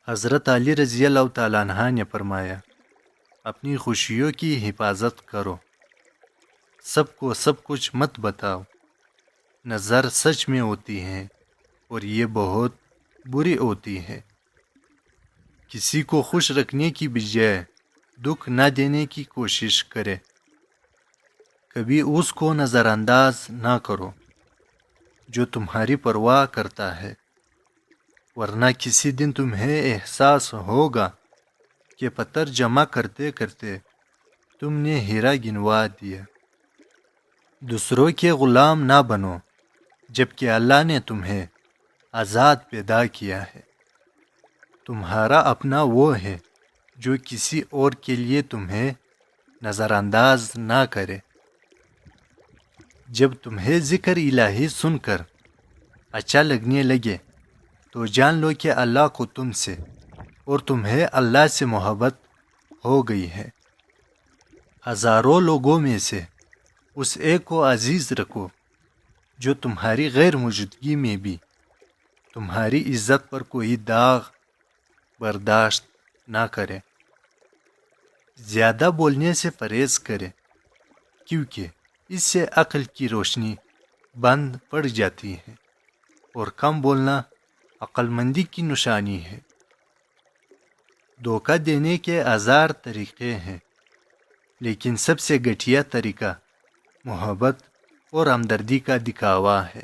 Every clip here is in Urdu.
حضرت علی رضی اللہ تعالیٰ عنہ نے فرمایا، اپنی خوشیوں کی حفاظت کرو، سب کو سب کچھ مت بتاؤ، نظر سچ میں ہوتی ہے اور یہ بہت بری ہوتی ہے۔ کسی کو خوش رکھنے کی بجائے دکھ نہ دینے کی کوشش کرے، کبھی اس کو نظر انداز نہ کرو جو تمہاری پرواہ کرتا ہے، ورنہ کسی دن تمہیں احساس ہوگا کہ پتھر جمع کرتے کرتے تم نے ہیرا گنوا دیا۔ دوسروں کے غلام نہ بنو جبکہ اللہ نے تمہیں آزاد پیدا کیا ہے۔ تمہارا اپنا وہ ہے جو کسی اور کے لیے تمہیں نظر انداز نہ کرے۔ جب تمہیں ذکر الہی سن کر اچھا لگنے لگے تو جان لو کہ اللہ کو تم سے اور تمہیں اللہ سے محبت ہو گئی ہے۔ ہزاروں لوگوں میں سے اس ایک کو عزیز رکھو جو تمہاری غیر موجودگی میں بھی تمہاری عزت پر کوئی داغ برداشت نہ کرے۔ زیادہ بولنے سے پرہیز کرے، کیونکہ اس سے عقل کی روشنی بند پڑ جاتی ہے، اور کم بولنا عقل مندی کی نشانی ہے۔ دھوکہ دینے کے ہزار طریقے ہیں، لیکن سب سے گھٹیا طریقہ محبت اور ہمدردی کا دکھاوا ہے۔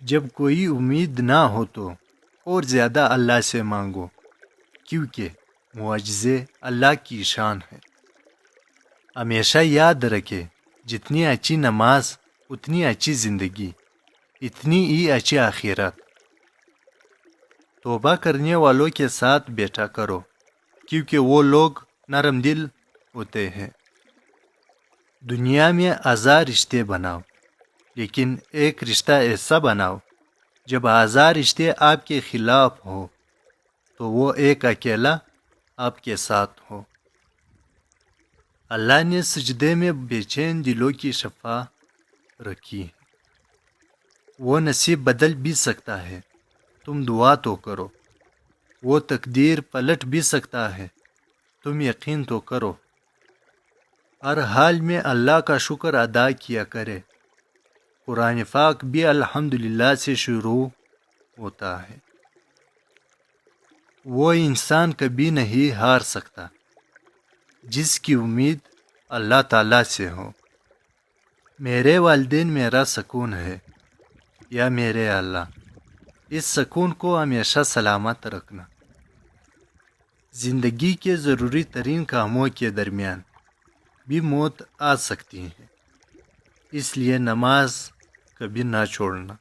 جب کوئی امید نہ ہو تو اور زیادہ اللہ سے مانگو، کیونکہ معجزے اللہ کی شان ہے۔ ہمیشہ یاد رکھے، جتنی اچھی نماز اتنی اچھی زندگی، اتنی ہی اچھی آخرت۔ توبہ کرنے والوں کے ساتھ بیٹھا کرو، کیونکہ وہ لوگ نرم دل ہوتے ہیں۔ دنیا میں ہزار رشتے بناؤ، لیکن ایک رشتہ ایسا بناؤ جب ہزار رشتے آپ کے خلاف ہو تو وہ ایک اکیلا آپ کے ساتھ ہو۔ اللہ نے سجدے میں بے چین دلوں کی شفا رکھی ہے۔ وہ نصیب بدل بھی سکتا ہے، تم دعا تو کرو۔ وہ تقدیر پلٹ بھی سکتا ہے، تم یقین تو کرو۔ ہر حال میں اللہ کا شکر ادا کیا کرے۔ قرآن پاک بھی الحمدللہ سے شروع ہوتا ہے۔ وہ انسان کبھی نہیں ہار سکتا جس کی امید اللہ تعالیٰ سے ہو۔ میرے والدین میرا سکون ہے، یا میرے اللہ، اس سکون کو ہمیشہ سلامت رکھنا۔ زندگی کے ضروری ترین کاموں کے درمیان بھی موت آ سکتی ہے، اس لیے نماز کبھی نہ چھوڑنا۔